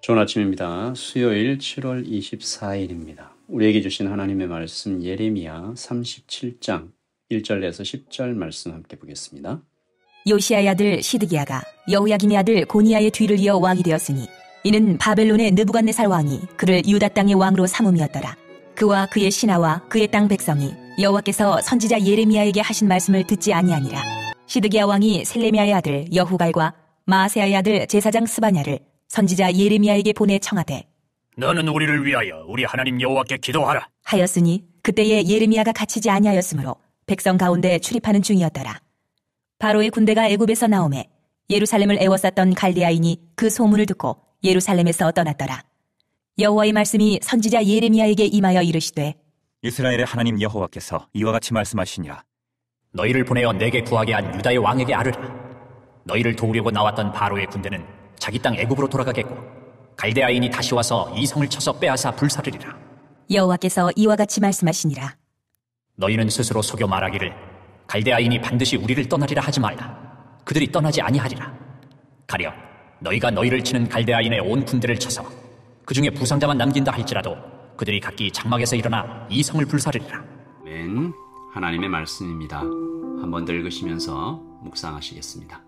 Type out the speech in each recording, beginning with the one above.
좋은 아침입니다. 수요일 7월 24일입니다. 우리에게 주신 하나님의 말씀 예레미야 37장 1절에서 10절 말씀 함께 보겠습니다. 요시아의 아들 시드기야가 여호야김의 아들 고니야의 뒤를 이어 왕이 되었으니 이는 바벨론의 느부갓네살 왕이 그를 유다 땅의 왕으로 삼음이었더라. 그와 그의 신하와 그의 땅 백성이 여호와께서 선지자 예레미야에게 하신 말씀을 듣지 아니하니라. 시드기야 왕이 셀레미야의 아들 여후갈과 마아세야의 아들 제사장 스바냐를 선지자 예레미야에게 보내 청하되 너는 우리를 위하여 우리 하나님 여호와께 기도하라 하였으니 그때에 예레미야가 갇히지 아니하였으므로 백성 가운데 출입하는 중이었더라. 바로의 군대가 애굽에서 나오매 예루살렘을 애워쌌던 갈대아인이 그 소문을 듣고 예루살렘에서 떠났더라. 여호와의 말씀이 선지자 예레미야에게 임하여 이르시되 이스라엘의 하나님 여호와께서 이와 같이 말씀하시니라. 너희를 보내어 내게 구하게 한 유다의 왕에게 아뢰라. 너희를 도우려고 나왔던 바로의 군대는 자기 땅 애굽으로 돌아가겠고 갈대아인이 다시 와서 이 성을 쳐서 빼앗아 불사르리라. 여호와께서 이와 같이 말씀하시니라. 너희는 스스로 속여 말하기를 갈대아인이 반드시 우리를 떠나리라 하지 말라. 그들이 떠나지 아니하리라. 가령 너희가 너희를 치는 갈대아인의 온 군대를 쳐서 그 중에 부상자만 남긴다 할지라도 그들이 각기 장막에서 일어나 이 성을 불사르리라. 아멘. 하나님의 말씀입니다. 한번 더 읽으시면서 묵상하시겠습니다.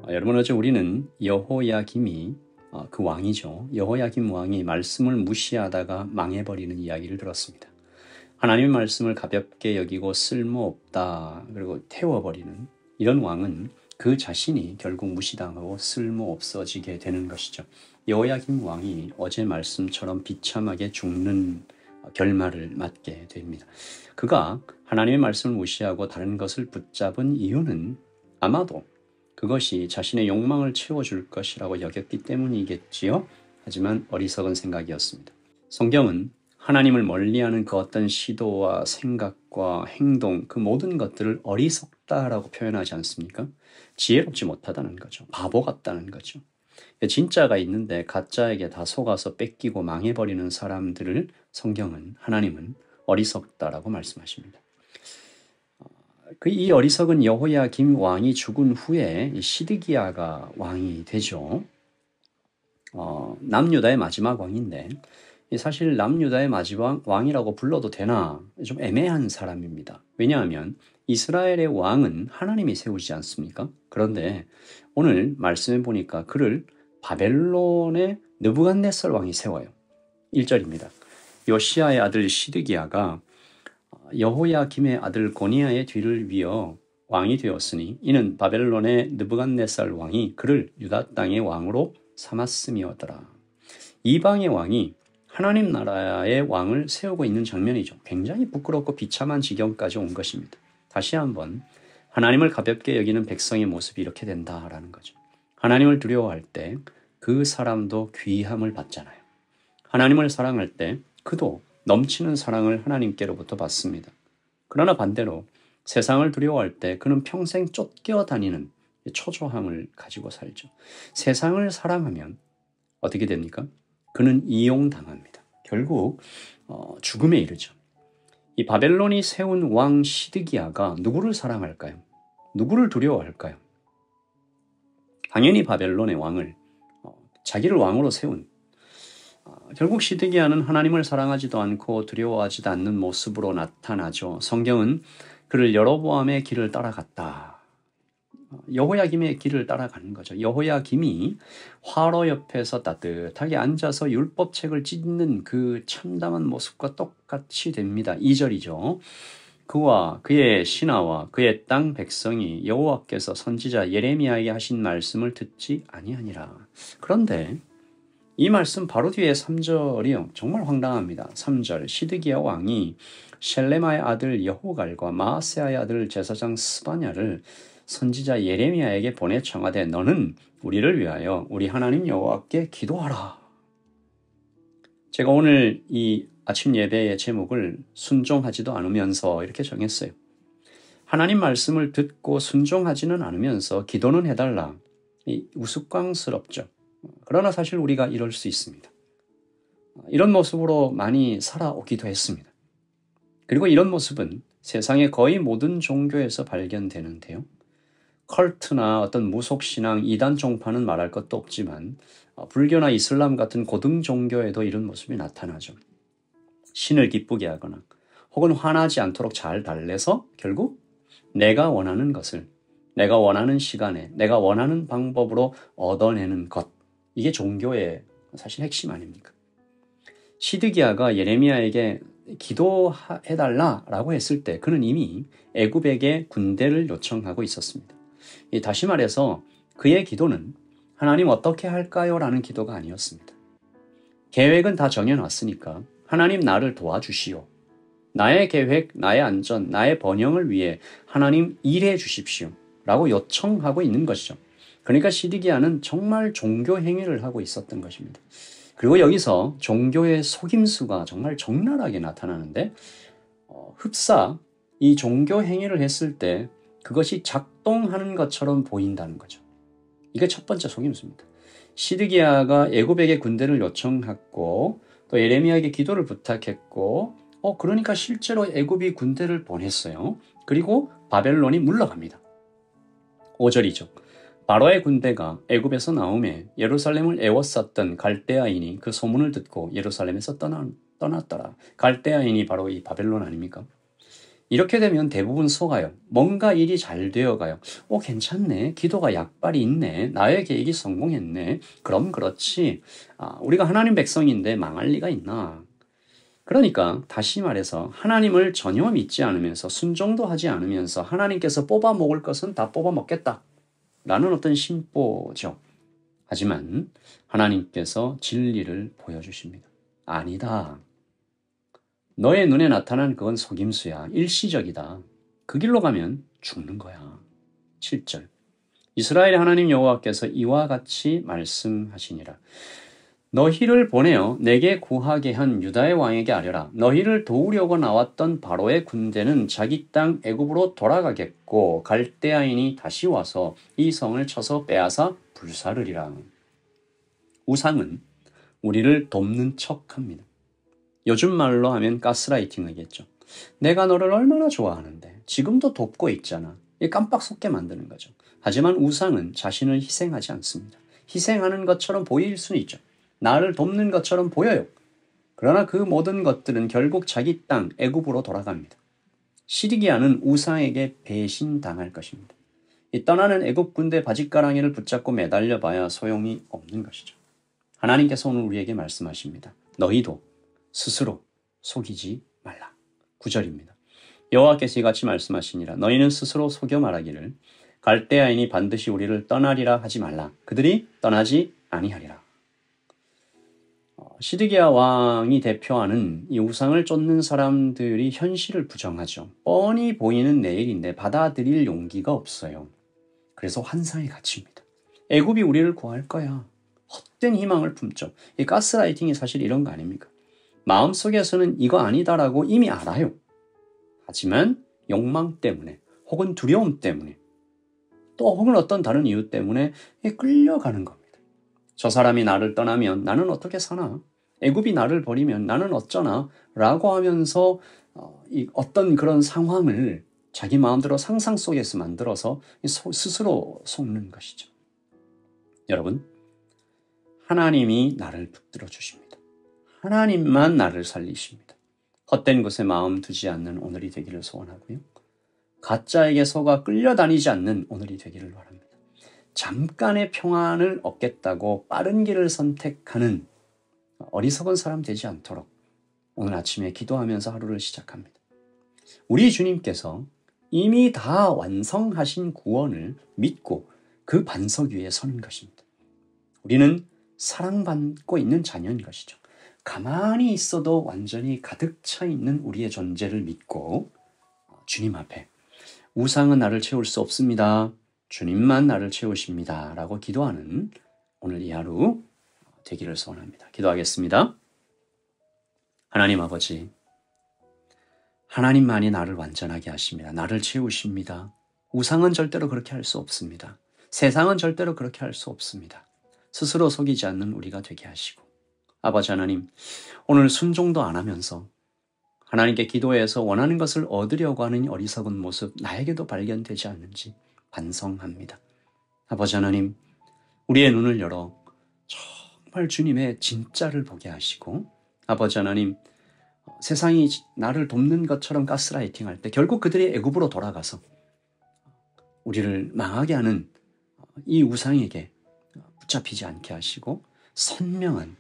여러분, 어제 우리는 여호야김이 그 왕이죠. 여호야김 왕이 말씀을 무시하다가 망해버리는 이야기를 들었습니다. 하나님의 말씀을 가볍게 여기고 쓸모없다 그리고 태워버리는 이런 왕은 그 자신이 결국 무시당하고 쓸모없어지게 되는 것이죠. 여호야김 왕이 어제 말씀처럼 비참하게 죽는 결말을 맞게 됩니다. 그가 하나님의 말씀을 무시하고 다른 것을 붙잡은 이유는 아마도 그것이 자신의 욕망을 채워줄 것이라고 여겼기 때문이겠지요. 하지만 어리석은 생각이었습니다. 성경은 하나님을 멀리하는 그 어떤 시도와 생각과 행동, 그 모든 것들을 어리석다라고 표현하지 않습니까? 지혜롭지 못하다는 거죠. 바보 같다는 거죠. 진짜가 있는데 가짜에게 다 속아서 뺏기고 망해버리는 사람들을 성경은, 하나님은 어리석다라고 말씀하십니다. 이 어리석은 여호야김 왕이 죽은 후에 시드기야가 왕이 되죠. 남유다의 마지막 왕인데 사실 남유다의 마지막 왕이라고 불러도 되나 좀 애매한 사람입니다. 왜냐하면 이스라엘의 왕은 하나님이 세우지 않습니까? 그런데 오늘 말씀해 보니까 그를 바벨론의 느부갓네살 왕이 세워요. 1절입니다. 요시아의 아들 시드기야가 여호야김의 아들 고니야의 뒤를 이어 왕이 되었으니 이는 바벨론의 느부갓네살 왕이 그를 유다 땅의 왕으로 삼았음이었더라. 이방의 왕이 하나님 나라의 왕을 세우고 있는 장면이죠. 굉장히 부끄럽고 비참한 지경까지 온 것입니다. 다시 한번 하나님을 가볍게 여기는 백성의 모습이 이렇게 된다라는 거죠. 하나님을 두려워할 때 그 사람도 귀함을 받잖아요. 하나님을 사랑할 때 그도 넘치는 사랑을 하나님께로부터 받습니다. 그러나 반대로 세상을 두려워할 때 그는 평생 쫓겨다니는 초조함을 가지고 살죠. 세상을 사랑하면 어떻게 됩니까? 그는 이용당합니다. 결국 죽음에 이르죠. 이 바벨론이 세운 왕 시드기야가 누구를 사랑할까요? 누구를 두려워할까요? 당연히 바벨론의 왕을 자기를 왕으로 세운 결국 시드기야는 하나님을 사랑하지도 않고 두려워하지도 않는 모습으로 나타나죠. 성경은 그를 여로보암의 길을 따라갔다. 여호야김의 길을 따라가는 거죠. 여호야김이 화로 옆에서 따뜻하게 앉아서 율법책을 찢는 그 참담한 모습과 똑같이 됩니다. 2절이죠. 그와 그의 신하와 그의 땅 백성이 여호와께서 선지자 예레미야에게 하신 말씀을 듣지 아니하니라. 그런데 이 말씀 바로 뒤에 3절이요. 정말 황당합니다. 3절 시드기야 왕이 셀레마의 아들 여호갈과 마아세아의 아들 제사장 스바냐를 선지자 예레미야에게 보내 청하되 너는 우리를 위하여 우리 하나님 여호와께 기도하라. 제가 오늘 이 아침 예배의 제목을 순종하지도 않으면서 이렇게 정했어요. 하나님 말씀을 듣고 순종하지는 않으면서 기도는 해달라. 우스꽝스럽죠. 그러나 사실 우리가 이럴 수 있습니다. 이런 모습으로 많이 살아오기도 했습니다. 그리고 이런 모습은 세상의 거의 모든 종교에서 발견되는데요. 컬트나 어떤 무속신앙, 이단 종파는 말할 것도 없지만 불교나 이슬람 같은 고등 종교에도 이런 모습이 나타나죠. 신을 기쁘게 하거나 혹은 화나지 않도록 잘 달래서 결국 내가 원하는 것을 내가 원하는 시간에 내가 원하는 방법으로 얻어내는 것. 이게 종교의 사실 핵심 아닙니까? 시드기야가 예레미야에게 기도해달라라고 했을 때 그는 이미 애굽에게 군대를 요청하고 있었습니다. 다시 말해서 그의 기도는 하나님 어떻게 할까요? 라는 기도가 아니었습니다. 계획은 다 정해놨으니까 하나님 나를 도와주시오. 나의 계획, 나의 안전, 나의 번영을 위해 하나님 일해 주십시오. 라고 요청하고 있는 것이죠. 그러니까 시드기야는 정말 종교 행위를 하고 있었던 것입니다. 그리고 여기서 종교의 속임수가 정말 적나라하게 나타나는데 흡사 이 종교 행위를 했을 때 그것이 작동하는 것처럼 보인다는 거죠. 이게 첫 번째 속임수입니다. 시드기야가 애굽에게 군대를 요청했고 또 예레미야에게 기도를 부탁했고 그러니까 실제로 애굽이 군대를 보냈어요. 그리고 바벨론이 물러갑니다. 5절이죠. 바로의 군대가 애굽에서 나오매 예루살렘을 에워쌌던 갈대아인이 그 소문을 듣고 예루살렘에서 떠났더라. 갈대아인이 바로 이 바벨론 아닙니까? 이렇게 되면 대부분 속아요. 뭔가 일이 잘 되어가요. 괜찮네. 기도가 약발이 있네. 나의 계획이 성공했네. 그럼 그렇지. 우리가 하나님 백성인데 망할 리가 있나. 그러니까 다시 말해서 하나님을 전혀 믿지 않으면서 순종도 하지 않으면서 하나님께서 뽑아 먹을 것은 다 뽑아 먹겠다. 라는 어떤 심보죠. 하지만 하나님께서 진리를 보여주십니다. 아니다. 너의 눈에 나타난 그건 속임수야. 일시적이다. 그 길로 가면 죽는 거야. 7절. 이스라엘의 하나님 여호와께서 이와 같이 말씀하시니라. 너희를 보내어 내게 구하게 한 유다의 왕에게 아뢰라. 너희를 도우려고 나왔던 바로의 군대는 자기 땅 애굽으로 돌아가겠고 갈대아인이 다시 와서 이 성을 쳐서 빼앗아 불사르리라. 우상은 우리를 돕는 척합니다. 요즘 말로 하면 가스라이팅 하겠죠. 내가 너를 얼마나 좋아하는데 지금도 돕고 있잖아. 깜빡 속게 만드는 거죠. 하지만 우상은 자신을 희생하지 않습니다. 희생하는 것처럼 보일 수는 있죠. 나를 돕는 것처럼 보여요. 그러나 그 모든 것들은 결국 자기 땅 애굽으로 돌아갑니다. 시드기야는 우상에게 배신당할 것입니다. 이 떠나는 애굽 군대 바짓가랑이를 붙잡고 매달려 봐야 소용이 없는 것이죠. 하나님께서 오늘 우리에게 말씀하십니다. 너희도 스스로 속이지 말라. 9절입니다. 여호와께서 이같이 말씀하시니라. 너희는 스스로 속여 말하기를 갈대아인이 반드시 우리를 떠나리라 하지 말라. 그들이 떠나지 아니하리라. 시드기야 왕이 대표하는 이 우상을 쫓는 사람들이 현실을 부정하죠. 뻔히 보이는 내일인데 받아들일 용기가 없어요. 그래서 환상에 갇힙니다. 애굽이 우리를 구할 거야. 헛된 희망을 품죠. 이 가스라이팅이 사실 이런 거 아닙니까? 마음속에서는 이거 아니다라고 이미 알아요. 하지만 욕망 때문에 혹은 두려움 때문에 또 혹은 어떤 다른 이유 때문에 끌려가는 겁니다. 저 사람이 나를 떠나면 나는 어떻게 사나? 애굽이 나를 버리면 나는 어쩌나? 라고 하면서 어떤 그런 상황을 자기 마음대로 상상 속에서 만들어서 스스로 속는 것이죠. 여러분, 하나님이 나를 붙들어 주십니다. 하나님만 나를 살리십니다. 헛된 곳에 마음 두지 않는 오늘이 되기를 소원하고요. 가짜에게 속아 끌려다니지 않는 오늘이 되기를 바랍니다. 잠깐의 평안을 얻겠다고 빠른 길을 선택하는 어리석은 사람 되지 않도록 오늘 아침에 기도하면서 하루를 시작합니다. 우리 주님께서 이미 다 완성하신 구원을 믿고 그 반석 위에 서는 것입니다. 우리는 사랑받고 있는 자녀인 것이죠. 가만히 있어도 완전히 가득 차 있는 우리의 존재를 믿고 주님 앞에 우상은 나를 채울 수 없습니다. 주님만 나를 채우십니다. 라고 기도하는 오늘 이 하루 되기를 소원합니다. 기도하겠습니다. 하나님 아버지, 하나님만이 나를 완전하게 하십니다. 나를 채우십니다. 우상은 절대로 그렇게 할 수 없습니다. 세상은 절대로 그렇게 할 수 없습니다. 스스로 속이지 않는 우리가 되게 하시고, 아버지 하나님, 오늘 순종도 안 하면서 하나님께 기도해서 원하는 것을 얻으려고 하는 어리석은 모습 나에게도 발견되지 않는지 반성합니다. 아버지 하나님, 우리의 눈을 열어 정말 주님의 진짜를 보게 하시고, 아버지 하나님, 세상이 나를 돕는 것처럼 가스라이팅 할 때 결국 그들이 애굽으로 돌아가서 우리를 망하게 하는 이 우상에게 붙잡히지 않게 하시고 선명한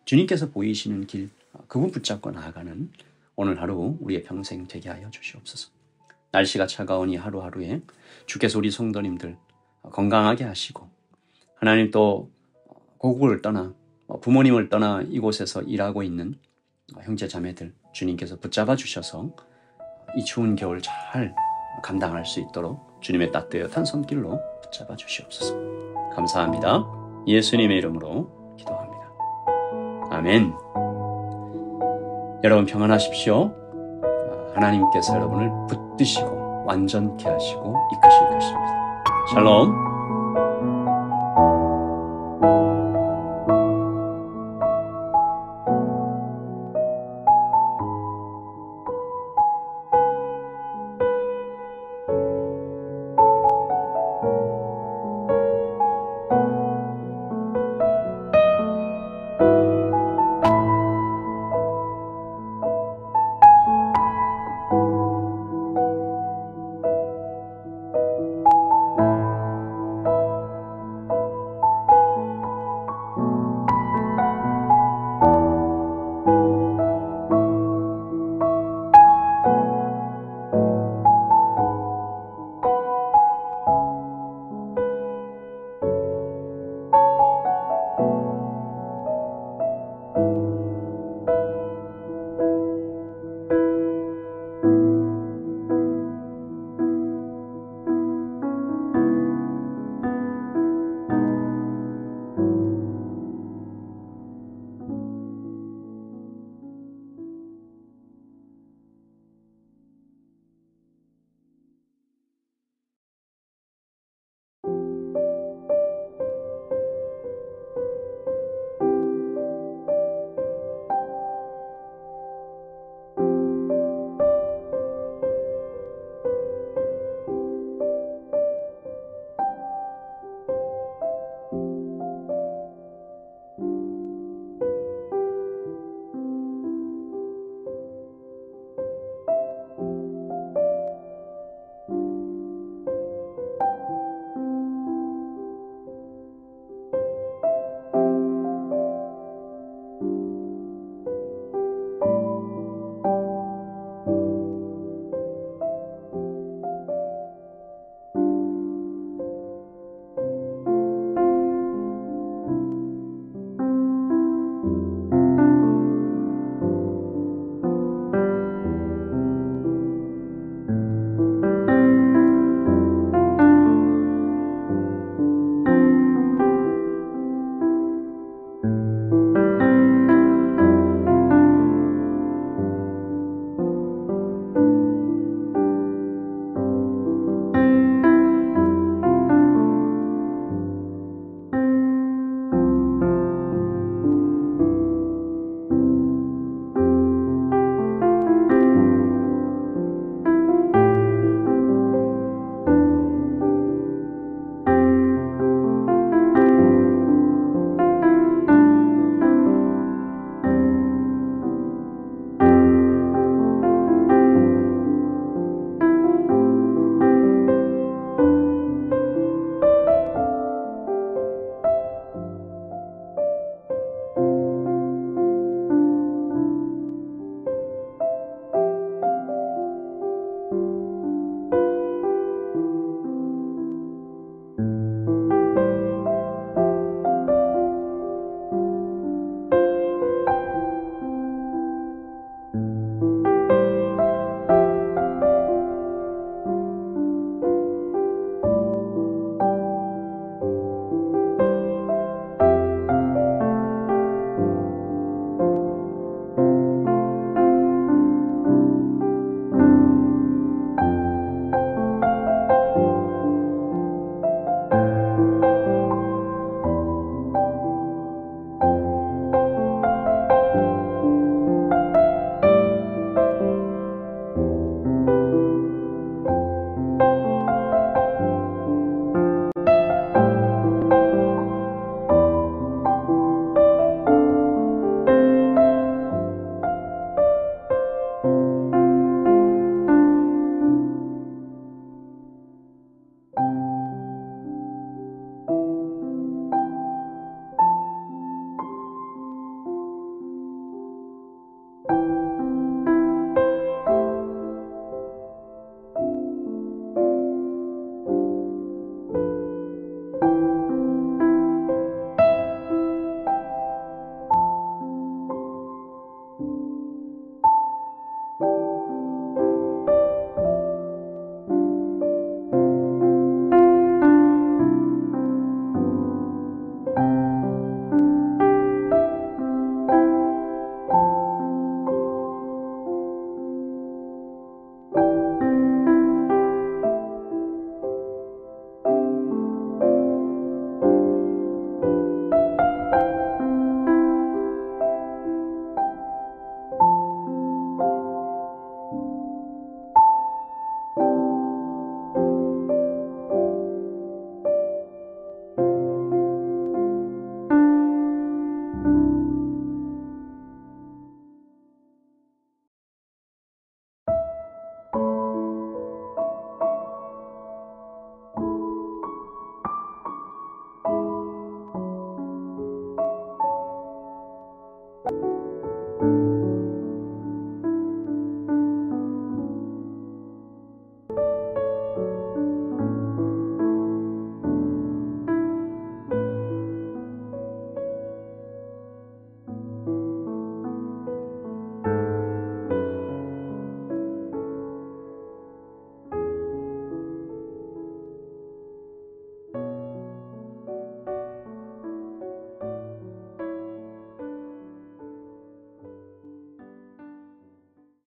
주님께서 보이시는 길, 그분 붙잡고 나아가는 오늘 하루 우리의 평생 되게 하여 주시옵소서. 날씨가 차가운 이 하루하루에 주께서 우리 성도님들 건강하게 하시고, 하나님 또 고국을 떠나 부모님을 떠나 이곳에서 일하고 있는 형제 자매들 주님께서 붙잡아 주셔서 이 추운 겨울 잘 감당할 수 있도록 주님의 따뜻한 손길로 붙잡아 주시옵소서. 감사합니다. 예수님의 이름으로 기도합니다. 아멘. 여러분 평안하십시오. 하나님께서 여러분을 붙드시고 완전케 하시고 이끄실 것입니다. 샬롬.